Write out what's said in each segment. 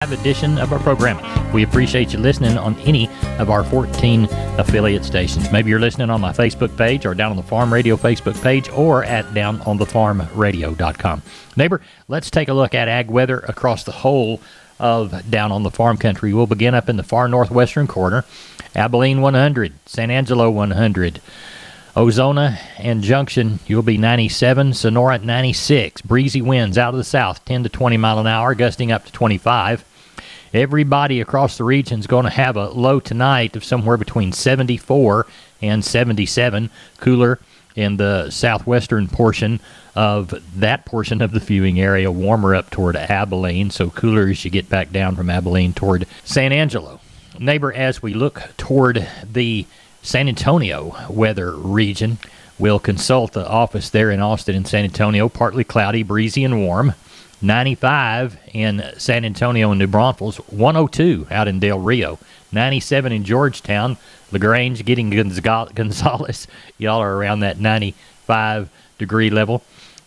edition of our program. We appreciate you listening on any of our 14 affiliate stations. Maybe you're listening on my Facebook page or Down on the Farm Radio Facebook page or at downonthefarmradio.com. Neighbor, let's take a look at ag weather across the whole of Down on the Farm country. We'll begin up in the far northwestern corner. Abilene 100, San Angelo 100. Ozona and Junction, you'll be 97. Sonora at 96. Breezy winds out of the south, 10 to 20 mile an hour, gusting up to 25. Everybody across the region is going to have a low tonight of somewhere between 74 and 77. Cooler in the southwestern portion of that portion of the viewing area. Warmer up toward Abilene, so cooler as you get back down from Abilene toward San Angelo. Neighbor, as we look toward the San Antonio weather region, we'll consult the office there in Austin and San Antonio. Partly cloudy, breezy, and warm. 95 in San Antonio and New Braunfels, 102 out in Del Rio, 97 in Georgetown, LaGrange, getting Gonzales. Y'all are around that 95 degree level.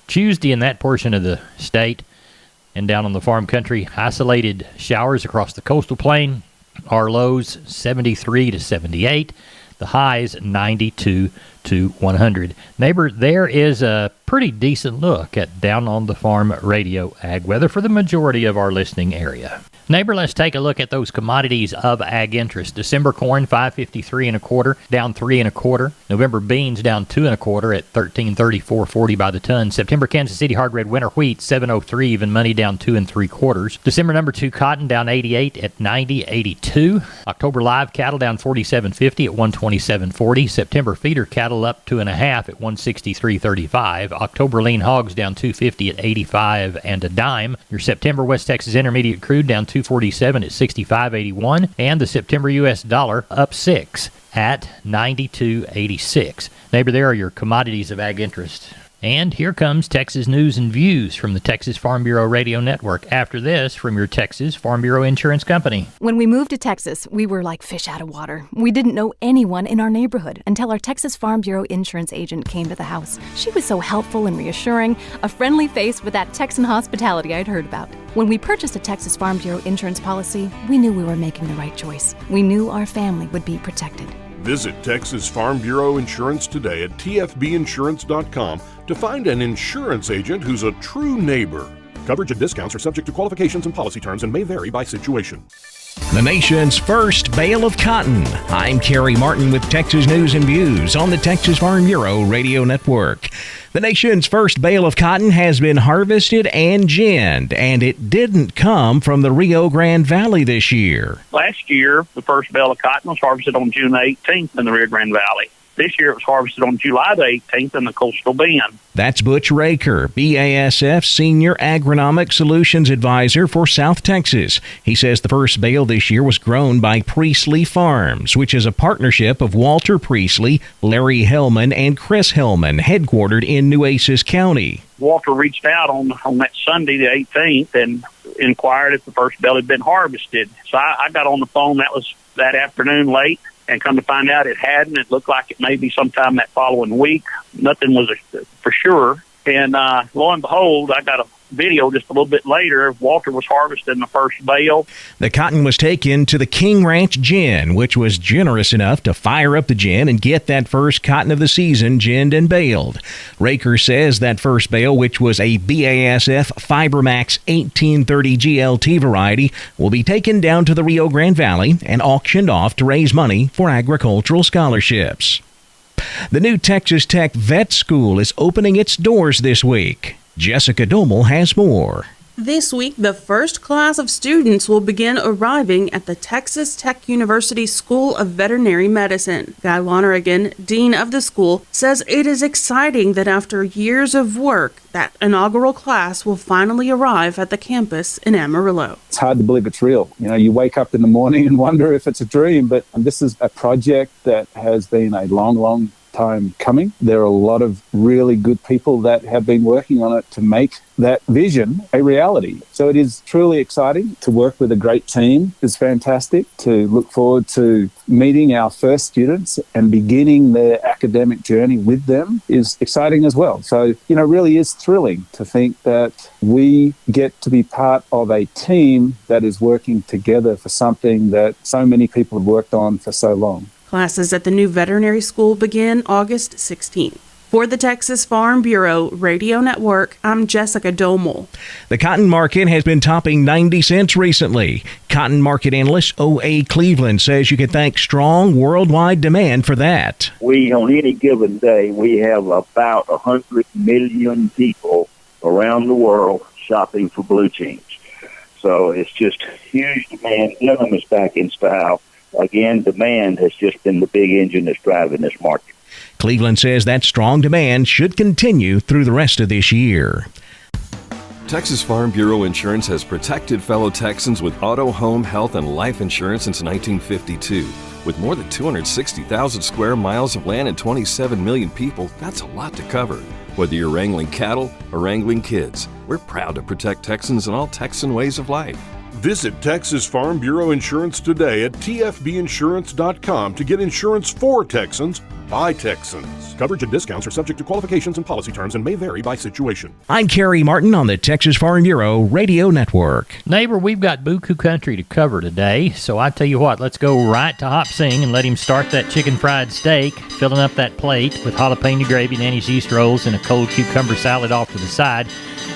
Tuesday in that portion of the state and down on the farm country, isolated showers across the coastal plain. Our lows 73 to 78. The highs 92 to 100. Neighbor, there is a pretty decent look at Down on the Farm Radio ag weather for the majority of our listening area. Neighbor, let's take a look at those commodities of ag interest. December corn, $5.53 and a quarter, down 3 and a quarter. November beans down 2 and a quarter at $13.34.40 by the ton. September Kansas City hard red winter wheat, $7.03, even money down 2 3/4. December number 2 cotton down 88 at $90.82. October live cattle down 47.50 at $127.40. September feeder cattle up 2.5 at $163.35. October lean hogs down 2.50 at 85 and a dime. Your September West Texas intermediate crude down 247 at 65.81, and the September U.S. dollar up 6 at 92.86. Neighbor, there are your commodities of ag interest. And here comes Texas News and Views from the Texas Farm Bureau Radio Network. After this, from your Texas Farm Bureau Insurance Company. When we moved to Texas, we were like fish out of water. We didn't know anyone in our neighborhood until our Texas Farm Bureau insurance agent came to the house. She was so helpful and reassuring, a friendly face with that Texan hospitality I'd heard about. When we purchased a Texas Farm Bureau insurance policy, we knew we were making the right choice. We knew our family would be protected. Visit Texas Farm Bureau Insurance today at tfbinsurance.com to find an insurance agent who's a true neighbor. Coverage and discounts are subject to qualifications and policy terms and may vary by situation. The nation's first bale of cotton. I'm Kerry Martin with Texas News and Views on the Texas Farm Bureau Radio Network. The nation's first bale of cotton has been harvested and ginned, and it didn't come from the Rio Grande Valley this year. Last year, the first bale of cotton was harvested on June 18th in the Rio Grande Valley. This year, it was harvested on July the 18th in the Coastal Bend. That's Butch Raker, BASF Senior Agronomic Solutions Advisor for South Texas. He says the first bale this year was grown by Priestley Farms, which is a partnership of Walter Priestley, Larry Hellman, and Chris Hellman, headquartered in Nueces County. Walter reached out on that Sunday, the 18th, and inquired if the first bale had been harvested. So I got on the phone. That was that afternoon late. And come to find out it hadn't. It looked like it may be sometime that following week. Nothing was for sure. And lo and behold, I got a video just a little bit later. Walter was harvesting the first bale. The cotton was taken to the King Ranch Gin, which was generous enough to fire up the gin and get that first cotton of the season ginned and baled. Raker says that first bale, which was a BASF FiberMax 1830 GLT variety, will be taken down to the Rio Grande Valley and auctioned off to raise money for agricultural scholarships. The new Texas Tech Vet School is opening its doors this week. Jessica Domel has more. This week, the first class of students will begin arriving at the Texas Tech University School of Veterinary Medicine. Guy Lonergan, dean of the school, says it is exciting that after years of work, that inaugural class will finally arrive at the campus in Amarillo. It's hard to believe it's real. You know, you wake up in the morning and wonder if it's a dream, but this is a project that has been a long time coming. There are a lot of really good people that have been working on it to make that vision a reality. So it is truly exciting to work with a great team. It's fantastic to look forward to meeting our first students and beginning their academic journey with them is exciting as well. So, really is thrilling to think that we get to be part of a team that is working together for something that so many people have worked on for so long. Classes at the new veterinary school begin August 16th. For the Texas Farm Bureau Radio Network, I'm Jessica Domel. The cotton market has been topping 90 cents recently. Cotton market analyst O.A. Cleveland says you can thank strong worldwide demand for that. We, on any given day, we have about 100 million people around the world shopping for blue jeans. So it's just huge demand. Denim is back in style. Again, demand has just been the big engine that's driving this market. Cleveland says that strong demand should continue through the rest of this year. Texas Farm Bureau Insurance has protected fellow Texans with auto, home, health, and life insurance since 1952. With more than 260,000 square miles of land and 27 million people, that's a lot to cover. Whether you're wrangling cattle or wrangling kids, we're proud to protect Texans in all Texan ways of life. Visit Texas Farm Bureau Insurance today at tfbinsurance.com to get insurance for Texans by Texans. Coverage and discounts are subject to qualifications and policy terms and may vary by situation. I'm Kerry Martin on the Texas Farm Bureau Radio Network. Neighbor, we've got buku country to cover today, so I tell you what, let's go right to Hop Sing and let him start that chicken fried steak, filling up that plate with jalapeno gravy and Annie's yeast rolls and a cold cucumber salad off to the side.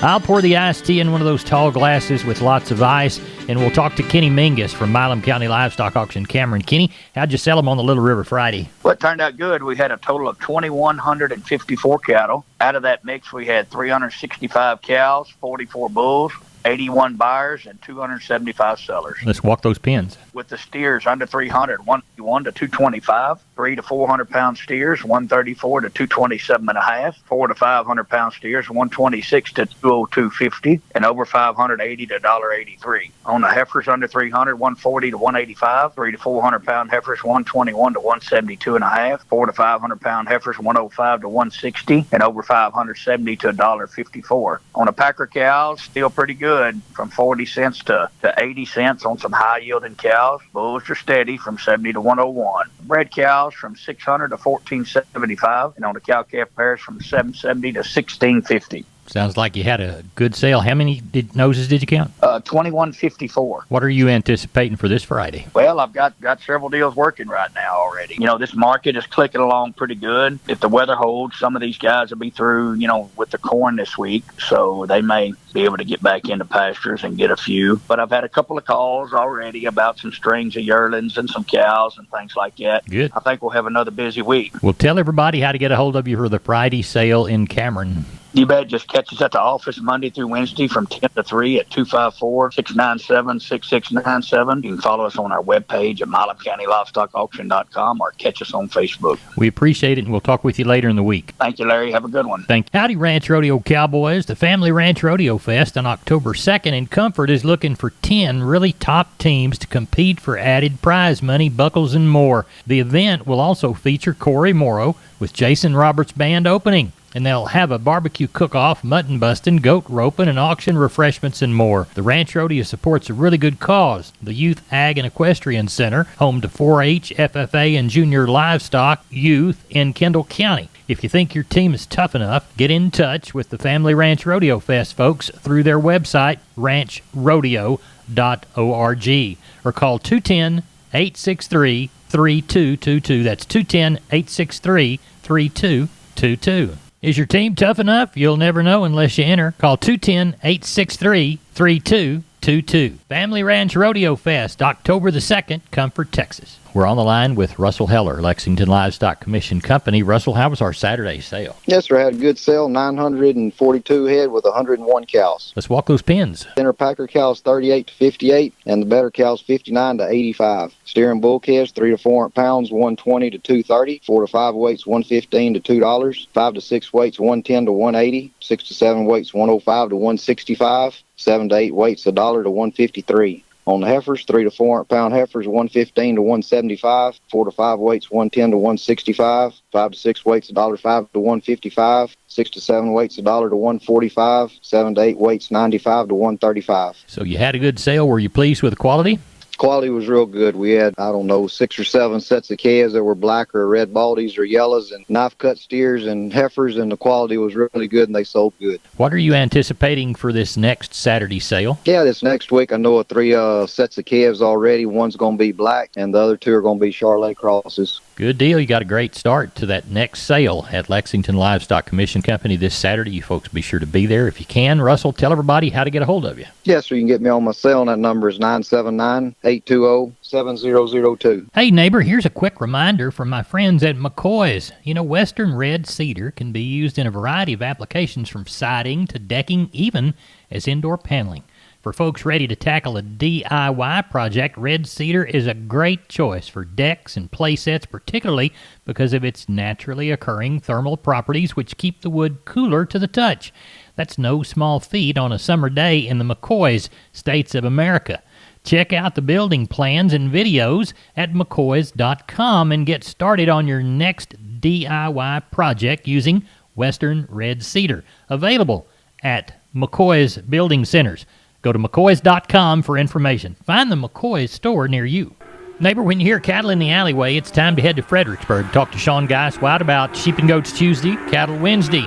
I'll pour the iced tea in one of those tall glasses with lots of ice, and we'll talk to Kenny Mingus from Milam County Livestock Auction. Cameron, Kenny, how'd you sell them on the Little River Friday? Well, it turned out good. We had a total of 2,154 cattle. Out of that mix, we had 365 cows, 44 bulls, 81 buyers, and 275 sellers. Let's walk those pins. With the steers under 300, 151 to 225, 3 to 400 pound steers, 134 to 227 and a half, 4 to 500 pound steers, 126 to 202.50, and over 580 to $1.83. On the heifers under 300, 140 to 185, 3 to 400 pound heifers, 121 to 172 and a half, 4 to 500 pound heifers, 105 to 160, and over 570 to $1.54. On the packer cows, still pretty good, from 40 cents to 80 cents on some high yielding cows. Bulls are steady from 70 to 101. Bred cows from 600 to 1475, and on the cow calf pairs from 770 to 1650. Sounds like you had a good sale. How many noses did you count? 2154. What are you anticipating for this Friday? Well, I've got several deals working right now already. This market is clicking along pretty good. If the weather holds, some of these guys will be through, with the corn this week, so they may be able to get back into pastures and get a few. But I've had a couple of calls already about some strings of yearlings and some cows and things like that. Good. I think we'll have another busy week. Well, tell everybody how to get a hold of you for the Friday sale in Cameron. You bet. Just catch us at the office Monday through Wednesday from 10 to 3 at 254-697-6697. You can follow us on our webpage at milamcountylivestockauction.com or catch us on Facebook. We appreciate it, and we'll talk with you later in the week. Thank you, Larry. Have a good one. Thank you. Howdy, Ranch Rodeo Cowboys. The Family Ranch Rodeo Fest on October 2nd in Comfort is looking for 10 really top teams to compete for added prize money, buckles, and more. The event will also feature Corey Morrow with Jason Roberts Band opening. And they'll have a barbecue cook-off, mutton busting, goat roping, and auction refreshments and more. The Ranch Rodeo supports a really good cause. The Youth Ag and Equestrian Center, home to 4-H, FFA, and junior livestock youth in Kendall County. If you think your team is tough enough, get in touch with the Family Ranch Rodeo Fest folks through their website, ranchrodeo.org, or call 210-863-3222. That's 210-863-3222. Is your team tough enough? You'll never know unless you enter. Call 210-863-3222. Family Ranch Rodeo Fest, October the 2nd, Comfort, Texas. We're on the line with Russell Heller, Lexington Livestock Commission Company. Russell, how was our Saturday sale? Yes, sir. I had a good sale, 942 head with 101 cows. Let's walk those pins. Center packer cows 38 to 58, and the better cows 59 to 85. Steer and bull calves 3 to 400 pounds, 120 to 230. 4 to 5 weights, 115 to $2. 5 to 6 weights, 110 to 180. 6 to 7 weights, 105 to 165. 7 to 8 weights, $1 to 153. On the heifers, 3 to 400 pound heifers, 115 to 175. 4 to 5 weights, 110 to 165. 5 to 6 weights, $1.05 to 155. 6 to 7 weights, $1 to 145. 7 to 8 weights, 95 to 135. So you had a good sale. Were you pleased with the quality? Quality was real good. We had, 6 or 7 sets of calves that were black or red baldies or yellows, and knife cut steers and heifers, and the quality was really good, and they sold good. What are you anticipating for this next Saturday sale? Yeah, this next week I know of 3 sets of calves already. One's going to be black, and the other 2 are going to be Charolais crosses. Good deal. You got a great start to that next sale at Lexington Livestock Commission Company this Saturday. You folks be sure to be there if you can. Russell, tell everybody how to get a hold of you. Yes, so you can get me on my cell, and that number is 979-820-7002. Hey, neighbor, here's a quick reminder from my friends at McCoy's. You know, Western red cedar can be used in a variety of applications from siding to decking, even as indoor paneling. For folks ready to tackle a DIY project, red cedar is a great choice for decks and play sets, particularly because of its naturally occurring thermal properties which keep the wood cooler to the touch. That's no small feat on a summer day in the McCoy's States of America. Check out the building plans and videos at mccoys.com and get started on your next DIY project using Western red cedar. Available at McCoy's Building Centers. Go to mccoys.com for information. Find the McCoy's store near you. Neighbor, when you hear cattle in the alleyway, it's time to head to Fredericksburg. Talk to Sean Geiswald about Sheep and Goats Tuesday, Cattle Wednesday.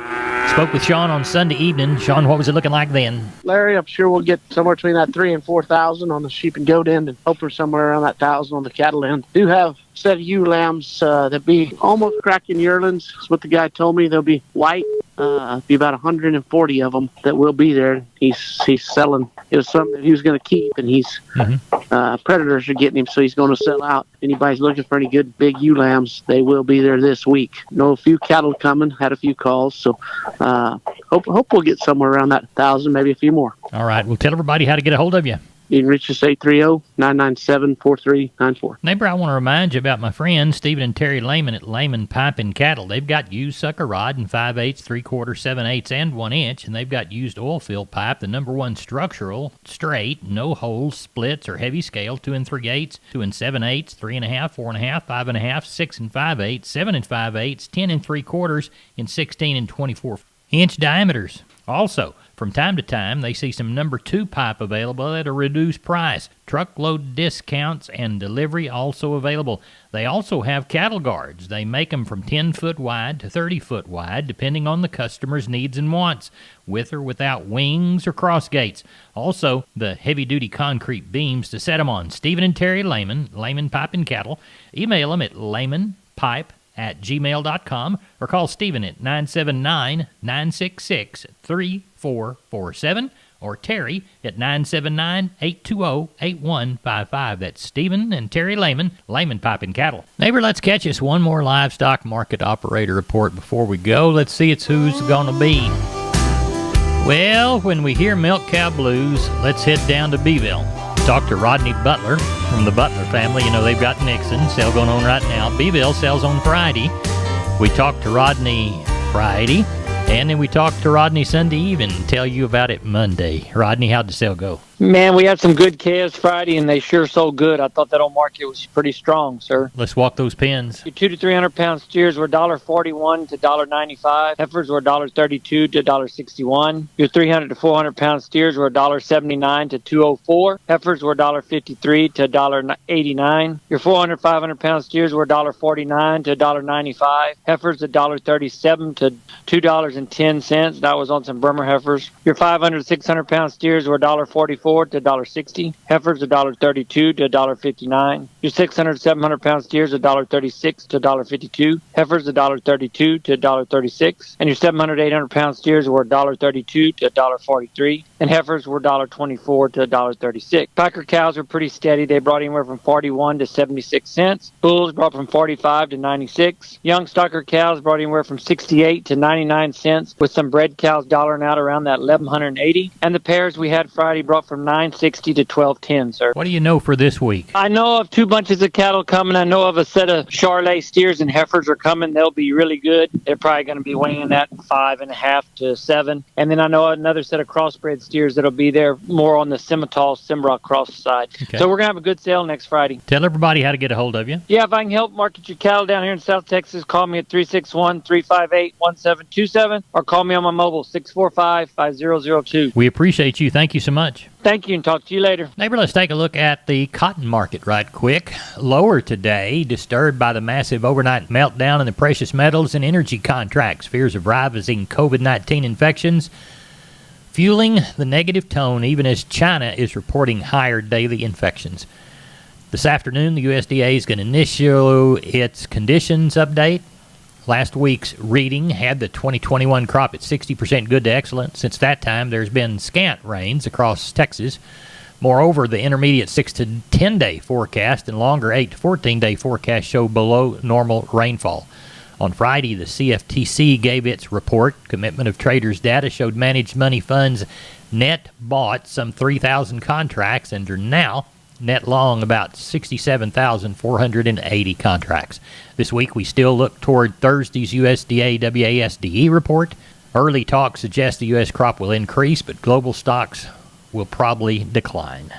Spoke with Sean on Sunday evening. Sean, what was it looking like then? Larry, I'm sure we'll get somewhere between that 3,000 and 4,000 on the sheep and goat end, and hopefully somewhere around that 1,000 on the cattle end. Do have a set of ewe lambs that be almost cracking yearlings. That's what the guy told me. They'll be white. Be about 140 of them that will be there. He's selling. It was something that he was going to keep, and he's predators are getting him, so he's going to sell out. Anybody's looking for any good big ewe lambs, they will be there this week. Know a few cattle coming. Had a few calls, so hope we'll get somewhere around that 1,000, maybe a few more. All right. Well, tell everybody how to get a hold of you. You can reach us 830-997-4394. Neighbor, I want to remind you about my friends Stephen and Terry Lehman at Lehman Pipe and Cattle. They've got used sucker rod in 5/8, 3/4, 7/8, and 1 inch, and they've got used oil fill pipe, the #1 structural, straight, no holes, splits, or heavy scale, 2 3/8, 2 7/8, 3.5, 4.5, 5.5, 6 5/8, 7 5/8, 10 3/4, and 16 and 24-inch diameters. Also, from time to time, they see some #2 pipe available at a reduced price. Truckload discounts and delivery also available. They also have cattle guards. They make them from 10-foot wide to 30-foot wide, depending on the customer's needs and wants, with or without wings or cross gates. Also, the heavy-duty concrete beams to set them on. Stephen and Terry Lehman, Lehman Pipe and Cattle. Email them at lehmanpipe@gmail.com or call Stephen at 979-966-3447 or Terry at 979-820-8155. That's Stephen and Terry Lehman, Lehman Pipe and Cattle. Neighbor, let's catch us one more livestock market operator report before we go. Let's see who's going to be. Well, when we hear milk cow blues, let's head down to Beeville. Talk to Rodney Butler from the Butler family. You know, they've got Nixon sale going on right now. Beeville sells on Friday. We talked to Rodney Friday, and then we talked to Rodney Sunday evening and tell you about it Monday. Rodney, how'd the sale go? Man, we had some good calves Friday, and they sure sold good. I thought that old market was pretty strong, sir. Let's walk those pins. Your 200 to 300 pound steers were $1.41 to $1.95. Heifers were $1.32 to $1.61. Your 300 to 400 pound steers were $1.79 to $2.04. Heifers were $1.53 to $1.89. Your 400 500 pound steers were $1.49 to $1.95. Heifers $1.37 to $2.10. That was on some Bremer heifers. Your 500 600 pound steers were $1.44 to $1.60. Heifers $1.32 to $1.59. Your 600 700 pound steers $1.36 to $1.52. Heifers $1.32 to $1.36. And your 700 800 pound steers were $1.32 to $1.43. And heifers were $1.24 to $1.36. Packer cows were pretty steady. They brought anywhere from 41 to 76 cents. Bulls brought from 45 to 96. Young stocker cows brought anywhere from 68 to 99 cents, with some bred cows dollaring out around that 1180. And the pairs we had Friday brought from from 960 to 1210, sir. What do you know for this week? I know of 2 bunches of cattle coming. I know of a set of Charolais steers and heifers are coming. They'll be really good. They're probably going to be weighing at 5.5 to 7. And then I know another set of crossbred steers that'll be there more on the Simmental Cimbrock cross side. Okay. So we're going to have a good sale next Friday. Tell everybody how to get a hold of you. Yeah, if I can help market your cattle down here in South Texas, call me at 361-358-1727 or call me on my mobile 645-5002. We appreciate you. Thank you so much. Thank you, and talk to you later. Neighbor, let's take a look at the cotton market right quick. Lower today, disturbed by the massive overnight meltdown in the precious metals and energy contracts. Fears of rising COVID-19 infections fueling the negative tone even as China is reporting higher daily infections. This afternoon, the USDA is going to initiate its conditions update. Last week's reading had the 2021 crop at 60% good to excellent. Since that time, there's been scant rains across Texas. Moreover, the intermediate 6 to 10-day forecast and longer 8 to 14-day forecast show below normal rainfall. On Friday, the CFTC gave its report. Commitment of Traders data showed managed money funds net bought some 3,000 contracts and are now net long about 67,480 contracts. This week, we still look toward Thursday's USDA WASDE report. Early talk suggests the U.S. crop will increase, but global stocks will probably decline.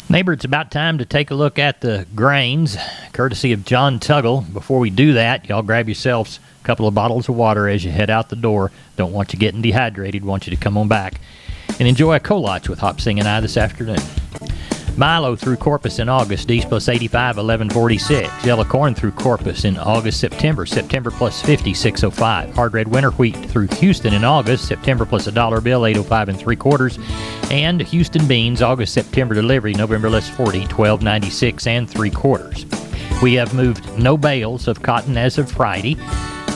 Neighbor, it's about time to take a look at the grains, courtesy of John Tuggle. Before we do that, y'all grab yourselves a couple of bottles of water as you head out the door. Don't want you getting dehydrated. Want you to come on back and enjoy a Kolach with Hop Sing and I this afternoon. Milo through Corpus in August, D's plus 85, 1146. Yellow corn through Corpus in August, September plus 50, 605. Hard red winter wheat through Houston in August, September plus $1 bill, 805 3/4. And Houston beans, August, September delivery, November less 40, 1296 3/4. We have moved no bales of cotton as of Friday.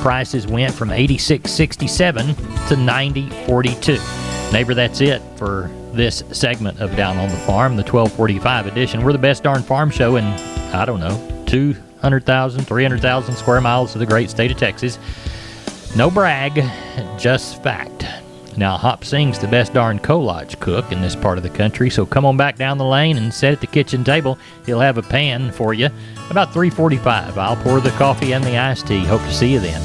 Prices went from 86.67 to 90.42. Neighbor, that's it for this segment of Down on the Farm, the 1245 edition. We're the best darn farm show in, 200,000, 300,000 square miles of the great state of Texas. No brag, just fact. Now, Hop Sing's the best darn Kolach cook in this part of the country, so come on back down the lane and sit at the kitchen table. He'll have a pan for you about 3:45. I'll pour the coffee and the iced tea. Hope to see you then.